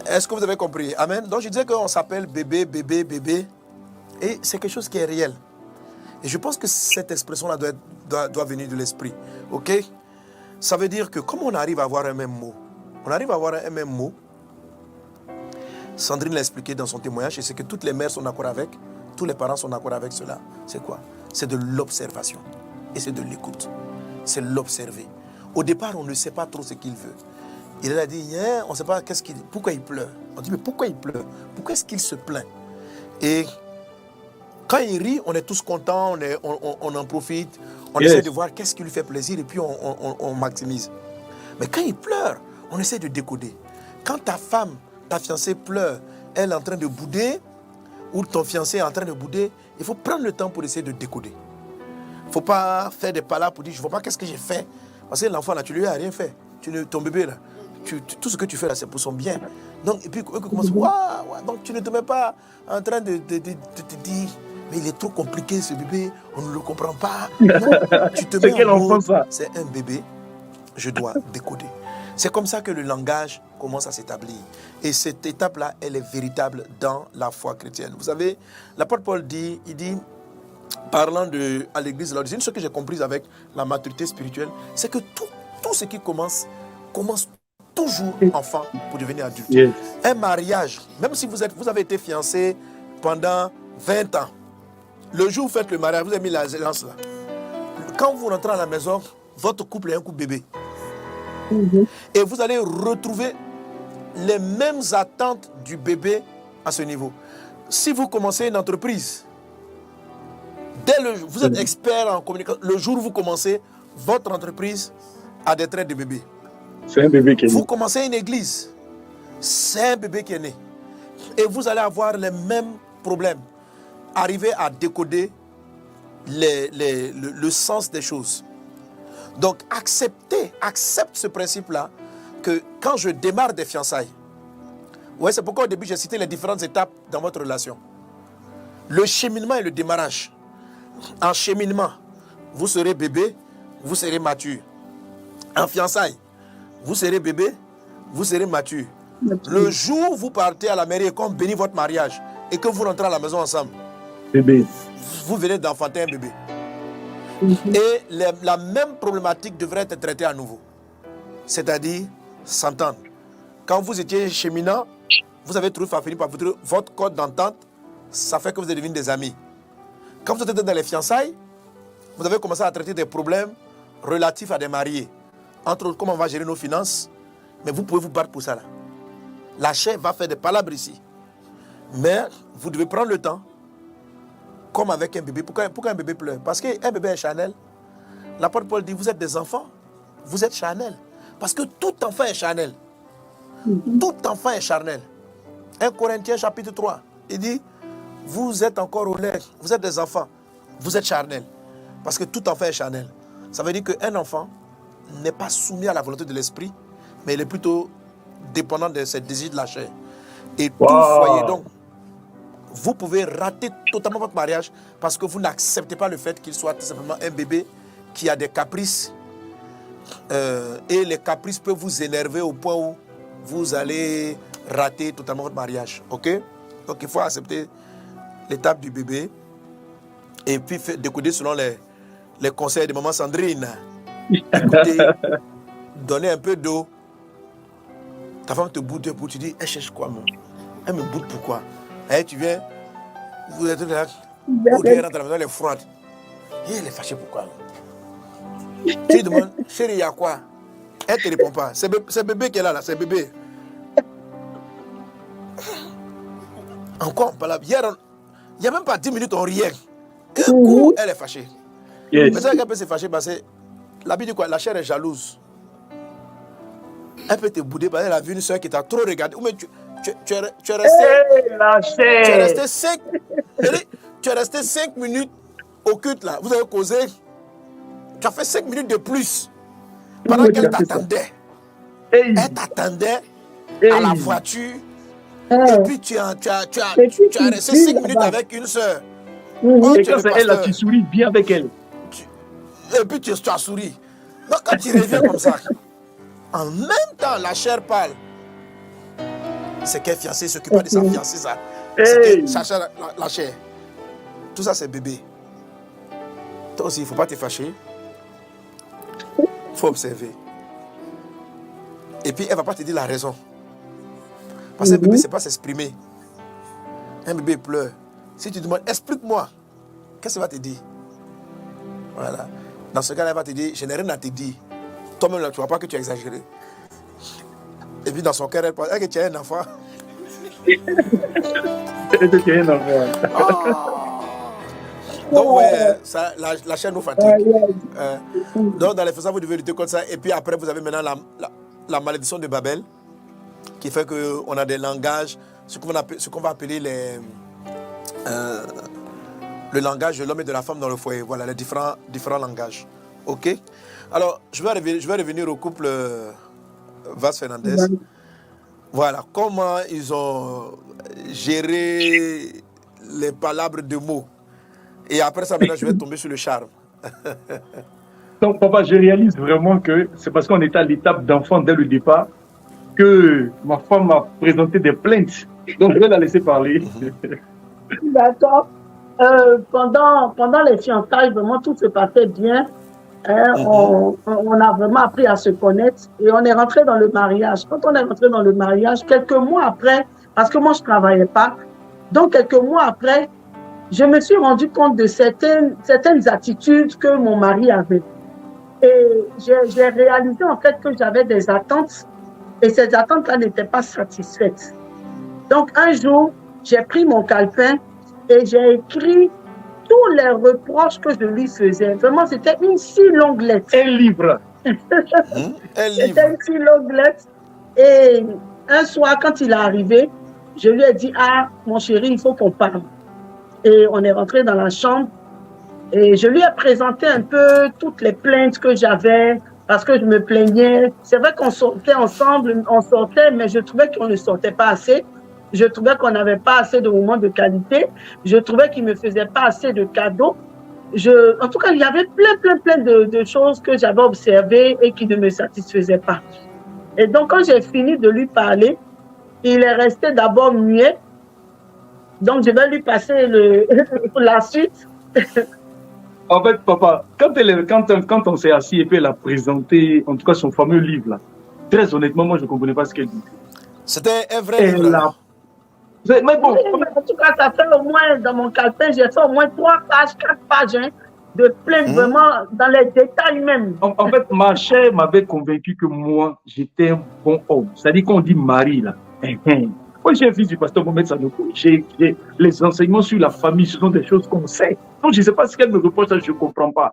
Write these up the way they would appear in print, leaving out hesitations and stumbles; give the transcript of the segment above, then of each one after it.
Est-ce que vous avez compris? Amen. Donc je disais qu'on s'appelle bébé, bébé, bébé. Et c'est quelque chose qui est réel. Et je pense que cette expression-là doit venir de l'esprit. Ok? Ça veut dire que comme on arrive à avoir un même mot, Sandrine l'a expliqué dans son témoignage, et c'est que toutes les mères sont d'accord avec, tous les parents sont d'accord avec cela. C'est quoi? C'est de l'observation. Et c'est de l'écoute. C'est l'observer. Au départ, on ne sait pas trop ce qu'il veut. Il a dit, on ne sait pas pourquoi il pleure. On dit, mais pourquoi il pleure? Pourquoi est-ce qu'il se plaint? Et quand il rit, on est tous contents, on en profite, on essaie de voir qu'est-ce qui lui fait plaisir et puis on maximise. Mais quand il pleure, on essaie de décoder. Quand ta femme, ta fiancée pleure, elle est en train de bouder, ou ton fiancé est en train de bouder, il faut prendre le temps pour essayer de décoder. Il ne faut pas faire des palabres pour dire, je ne vois pas qu'est-ce que j'ai fait. Parce que l'enfant, là, tu lui as rien fait. Ton bébé, là, tout ce que tu fais, là, c'est pour son bien. Donc, et puis, eux commencent, waouh, donc tu ne te mets pas en train de te dire, mais il est trop compliqué, ce bébé, on ne le comprend pas. Non, tu te mets en mode, c'est un bébé, je dois décoder. C'est comme ça que le langage commence à s'établir. Et cette étape-là, elle est véritable dans la foi chrétienne. Vous savez, l'apôtre Paul dit, parlant à l'église de Laodicée, une chose que j'ai comprise avec la maturité spirituelle, c'est que tout ce qui commence toujours enfant pour devenir adulte. Yes. Un mariage, même si vous avez été fiancé pendant 20 ans, le jour où vous faites le mariage, vous avez mis la lance là. Quand vous rentrez à la maison, votre couple est un couple bébé. Et vous allez retrouver les mêmes attentes du bébé à ce niveau. Si vous commencez une entreprise, vous êtes expert en communication, le jour où vous commencez, votre entreprise a des traits de bébé. C'est un bébé qui est né. Vous commencez une église, c'est un bébé qui est né. Et vous allez avoir les mêmes problèmes. Arriver à décoder le sens des choses. Donc, accepte ce principe-là, que quand je démarre des fiançailles, ouais, c'est pourquoi au début j'ai cité les différentes étapes dans votre relation. Le cheminement et le démarrage. En cheminement, vous serez bébé, vous serez mature. En fiançailles, vous serez bébé, vous serez mature. Le jour où vous partez à la mairie et qu'on bénit votre mariage et que vous rentrez à la maison ensemble, bébé, vous venez d'enfanter un bébé. Et la même problématique devrait être traitée à nouveau. C'est-à-dire, s'entendre. Quand vous étiez cheminant, vous avez trouvé par votre code d'entente, ça fait que vous êtes devenus des amis. Quand vous êtes dans les fiançailles, vous avez commencé à traiter des problèmes relatifs à des mariés. Entre autres, comment on va gérer nos finances, mais vous pouvez vous battre pour ça là. La chair va faire des palabres ici. Mais vous devez prendre le temps, comme avec un bébé. Pourquoi un bébé pleure? Parce qu'un bébé est charnel. L'apôtre Paul dit, vous êtes des enfants, vous êtes charnel. Parce que tout enfant est charnel. Tout enfant est charnel. 1 Corinthiens chapitre 3, il dit, vous êtes encore au lait, vous êtes des enfants, vous êtes charnel. Parce que tout enfant est charnel. Ça veut dire qu'un enfant n'est pas soumis à la volonté de l'esprit, mais il est plutôt dépendant de ses désirs de la chair. Et tout foyer, donc, vous pouvez rater totalement votre mariage parce que vous n'acceptez pas le fait qu'il soit tout simplement un bébé qui a des caprices. Et les caprices peuvent vous énerver au point où vous allez rater totalement votre mariage. Ok? Donc il faut accepter l'étape du bébé et puis décoder selon les conseils de maman Sandrine. Écoutez, donnez un peu d'eau. Ta femme te boude, tu dis, elle cherche quoi, moi? Elle me boude pourquoi? Et tu viens, vous êtes là, au dehors dans la maison, elle est froide. Et elle est fâchée pourquoi? Tu lui demandes, chérie, il y a quoi? Elle ne te répond pas. C'est bébé qui est là, c'est bébé. Encore, hier, il n'y a même pas 10 minutes, on riait. Un coup, elle est fâchée. Mais ça, elle peut se fâcher parce que l'habitude, quoi, la chair est jalouse. Elle peut te bouder parce qu'elle a vu une soeur qui t'a trop regardé. Ou mais tu es resté. Tu es resté 5 minutes au culte là. Vous avez causé. Tu as fait 5 minutes de plus. Pendant qu'elle t'attendait. Elle t'attendait à la voiture. Et puis tu as resté 5 minutes avec une soeur. Et quand c'est elle là, tu souris bien avec elle. Et puis tu as souri. Donc quand tu reviens comme ça, en même temps la chair parle. c'est qu'un fiancé, il s'occupe pas de sa fiancée, ça. Hey. C'est que la chair. Tout ça, c'est bébé. Toi aussi, il ne faut pas te fâcher. Il faut observer. Et puis, elle ne va pas te dire la raison. Parce qu'un bébé, c'est pas s'exprimer. Un bébé pleure. Si tu demandes, explique-moi, qu'est-ce qu'il va te dire? Voilà. Dans ce cas-là, elle va te dire, je n'ai rien à te dire. Toi-même, tu ne vois pas que tu as exagéré. Et puis, dans son cœur, elle pense, que tu as un enfant. Donc, ouais, ça, la chair nous fatigue. Donc, dans les faisans, vous devez lutter contre ça. Et puis après, vous avez maintenant la malédiction de Babel, qui fait qu'on a des langages, ce qu'on va appeler le langage de l'homme et de la femme dans le foyer. Voilà, les différents langages. OK? Alors, je vais revenir au couple Vaz-Fernandez. Voilà, comment ils ont géré les palabres de mots. Et après ça, maintenant, je vais tomber sur le charme. Donc, papa, je réalise vraiment que c'est parce qu'on était à l'étape d'enfant dès le départ que ma femme m'a présenté des plaintes. Donc, je vais la laisser parler. D'accord. Pendant les fiançailles, vraiment, tout se passait bien. On a vraiment appris à se connaître et on est rentré dans le mariage. Quand on est rentré dans le mariage, quelques mois après, parce que moi, je ne travaillais pas, donc quelques mois après, je me suis rendu compte de certaines attitudes que mon mari avait. Et j'ai réalisé en fait que j'avais des attentes et ces attentes-là n'étaient pas satisfaites. Donc un jour, j'ai pris mon calepin et j'ai écrit tous les reproches que je lui faisais. Vraiment, c'était une si longue lettre. Un livre. C'était une si longue lettre. Et un soir, quand il est arrivé, je lui ai dit, ah, mon chéri, il faut qu'on parle. Et on est rentré dans la chambre et je lui ai présenté un peu toutes les plaintes que j'avais parce que je me plaignais. C'est vrai qu'on sortait ensemble, mais je trouvais qu'on ne sortait pas assez. Je trouvais qu'on n'avait pas assez de moments de qualité. Je trouvais qu'il ne me faisait pas assez de cadeaux. En tout cas, il y avait plein de choses que j'avais observées et qui ne me satisfaisaient pas. Et donc, quand j'ai fini de lui parler, il est resté d'abord muet. Donc, je vais lui passer la suite. En fait, papa, quand on s'est assis et puis elle a présenté, en tout cas, son fameux livre, là, très honnêtement, moi, je ne comprenais pas ce qu'elle dit. C'était un vrai livre. Mais bon. En tout cas, ça fait au moins, dans mon calepin, j'ai fait au moins 3 pages, 4 pages, hein, de plaintes vraiment dans les détails même. En fait, ma chère m'avait convaincu que moi, j'étais un bon homme. C'est-à-dire qu'on dit mari, là. Moi, j'ai un fils du pasteur Mohamed Sanogo. J'ai les enseignements sur la famille, ce sont des choses qu'on sait. Donc, je ne sais pas ce qu'elle me reproche, ça, je ne comprends pas.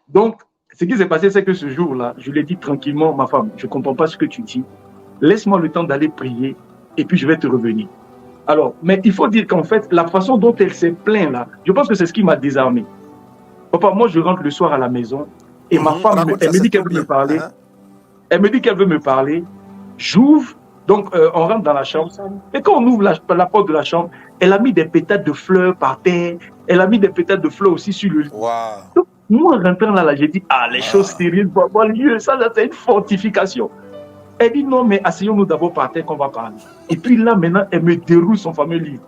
Donc, ce qui s'est passé, c'est que ce jour-là, je lui ai dit tranquillement, ma femme, je ne comprends pas ce que tu dis. Laisse-moi le temps d'aller prier et puis je vais te revenir. Alors, mais il faut dire qu'en fait, la façon dont elle s'est plainte là, je pense que c'est ce qui m'a désarmé. Papa, moi, je rentre le soir à la maison et ma femme, elle me dit qu'elle veut me parler. Elle me dit qu'elle veut me parler. J'ouvre, donc on rentre dans la chambre. Et quand on ouvre la porte de la chambre, elle a mis des pétales de fleurs par terre. Elle a mis des pétales de fleurs aussi sur le lit. Wow. Donc, moi, en rentrant là, j'ai dit, ah, les choses sérieuses vont avoir lieu. Ça, c'est une fortification. Elle dit non, mais asseyons-nous d'abord par terre qu'on va parler. Et puis là, maintenant, elle me déroule son fameux livre.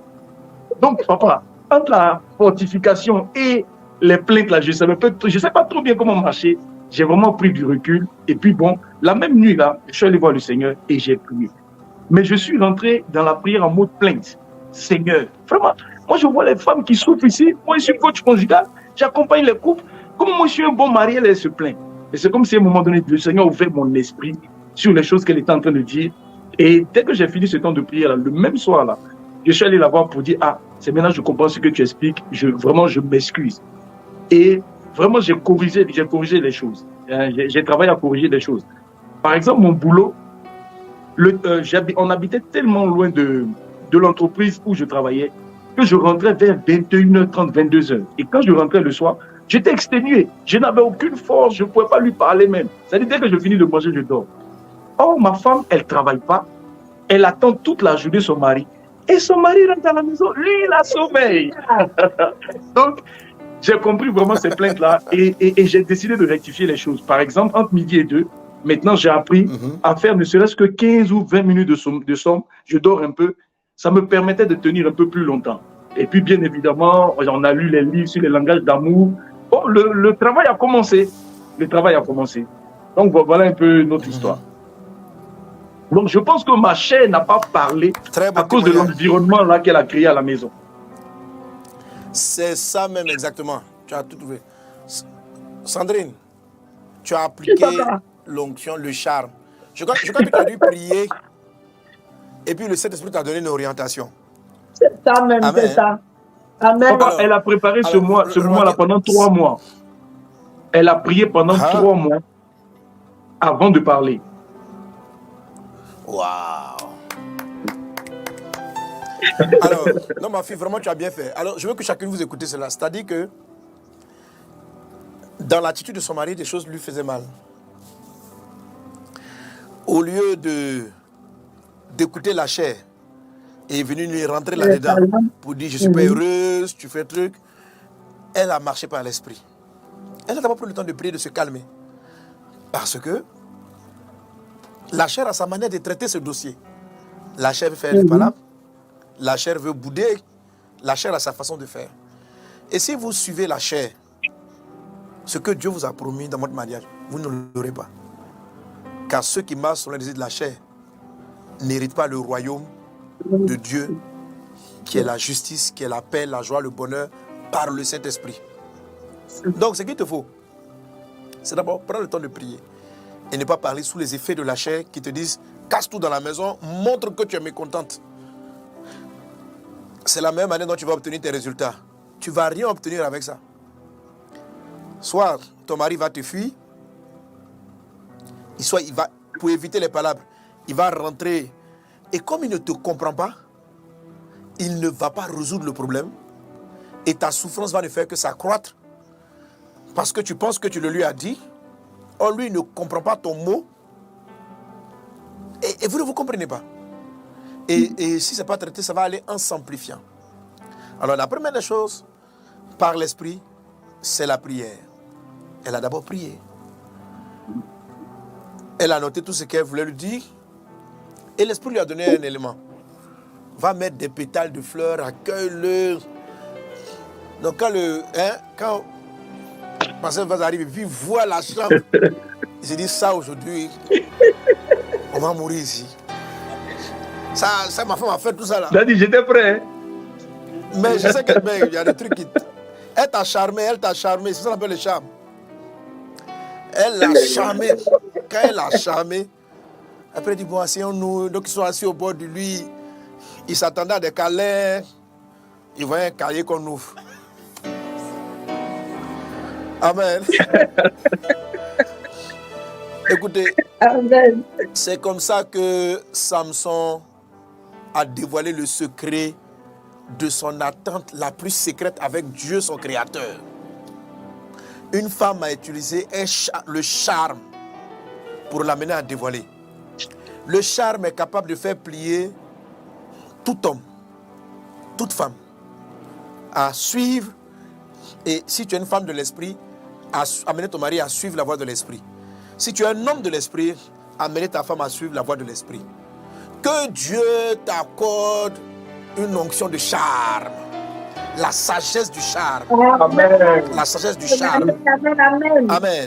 Donc, papa, entre la fortification et les plaintes, là, je ne sais pas trop bien comment marcher. J'ai vraiment pris du recul. Et puis bon, la même nuit, là, je suis allé voir le Seigneur et j'ai prié. Mais je suis rentré dans la prière en mode plainte. Seigneur, vraiment, moi, je vois les femmes qui souffrent ici. Moi, je suis coach conjugal. J'accompagne les couples. Comme moi, je suis un bon mari, elle se plaint. Et c'est comme si à un moment donné, le Seigneur ouvrait mon esprit sur les choses qu'elle était en train de dire. Et dès que j'ai fini ce temps de prière, le même soir, là, je suis allé la voir pour dire, ah, c'est maintenant que je comprends ce que tu expliques, vraiment, je m'excuse. Et vraiment, j'ai corrigé les choses. J'ai travaillé à corriger les choses. Par exemple, mon boulot, on habitait tellement loin de l'entreprise où je travaillais que je rentrais vers 21h30, 22h. Et quand je rentrais le soir, j'étais exténué. Je n'avais aucune force, je ne pouvais pas lui parler même. C'est-à-dire, dès que je finis de manger, je dors. Or, ma femme, elle ne travaille pas. Elle attend toute la journée son mari. Et son mari rentre à la maison, lui, il a sommeil. Donc, j'ai compris vraiment ces plaintes-là et j'ai décidé de rectifier les choses. Par exemple, entre midi et 2, Maintenant, j'ai appris à faire ne serait-ce que 15 ou 20 minutes de somme. Je dors un peu. Ça me permettait de tenir un peu plus longtemps. Et puis, bien évidemment, on a lu les livres sur les langages d'amour. Bon, le travail a commencé. Le travail a commencé. Donc, voilà un peu notre histoire. Donc, je pense que ma chair n'a pas parlé à cause de l'environnement là qu'elle a créé à la maison. C'est ça même exactement. Tu as tout trouvé. Sandrine, tu as appliqué l'onction, le charme. Je crois que tu as dû prier et puis le Saint-Esprit t'a donné une orientation. C'est ça même, c'est ça. Amen. Papa, elle a préparé ce mois-là pendant 3 mois. Elle a prié pendant 3 mois avant de parler. Waouh! Alors, non, ma fille, vraiment, tu as bien fait. Alors, je veux que chacun vous écoute cela. C'est-à-dire que dans l'attitude de son mari, des choses lui faisaient mal. Au lieu d'écouter la chair et est venue lui rentrer là-dedans pour dire je suis pas heureuse, tu fais un truc, elle a marché par l'esprit. Elle n'a d'abord pris le temps de prier, de se calmer. Parce que la chair a sa manière de traiter ce dossier. La chair veut faire des palabres, la chair veut bouder, la chair a sa façon de faire. Et si vous suivez la chair, ce que Dieu vous a promis dans votre mariage, vous ne l'aurez pas. Car ceux qui marchent selon les désirs de la chair n'héritent pas le royaume de Dieu, qui est la justice, qui est la paix, la joie, le bonheur, par le Saint-Esprit. Donc, ce qu'il te faut, c'est d'abord prendre le temps de prier et ne pas parler sous les effets de la chair qui te disent casse tout dans la maison, montre que tu es mécontente. C'est la même année dont tu vas obtenir tes résultats. Tu ne vas rien obtenir avec ça. Soit ton mari va te fuir, soit il va, pour éviter les palabres, il va rentrer. Et comme il ne te comprend pas, il ne va pas résoudre le problème. Et ta souffrance va ne faire que s'accroître. Parce que tu penses que tu le lui as dit. Or, lui ne comprend pas ton mot. Et vous ne vous comprenez pas. Et si ce n'est pas traité, ça va aller en s'amplifiant. Alors, la première des choses, par l'esprit, c'est la prière. Elle a d'abord prié. Elle a noté tout ce qu'elle voulait lui dire. Et l'esprit lui a donné un élément. Va mettre des pétales de fleurs, accueille-le. Donc quand Marcel va arriver, puis voit la chambre, il se dit ça aujourd'hui, on va mourir ici. Ça ma femme a fait tout ça là. J'ai dit, j'étais prêt. Mais je sais qu'il y a des trucs qui... Elle t'a charmé, c'est ça qu'on appelle le charme. Elle l'a charmé. Quand elle l'a charmé, après elle dit, bon, asseyons-nous. Donc ils sont assis au bord de lui. Ils s'attendaient à des câlins. Ils voyaient un cahier qu'on ouvre. Amen. Écoutez, Amen. C'est comme ça que Samson a dévoilé le secret de son attente la plus secrète avec Dieu, son créateur. Une femme a utilisé le charme pour l'amener à dévoiler. Le charme est capable de faire plier tout homme, toute femme, à suivre. Et si tu es une femme de l'esprit, amener ton mari à suivre la voie de l'esprit. Si tu es un homme de l'esprit, amener ta femme à suivre la voie de l'esprit. Que Dieu t'accorde une onction de charme. La sagesse du charme. Amen. La sagesse du charme. Amen. Amen. Amen.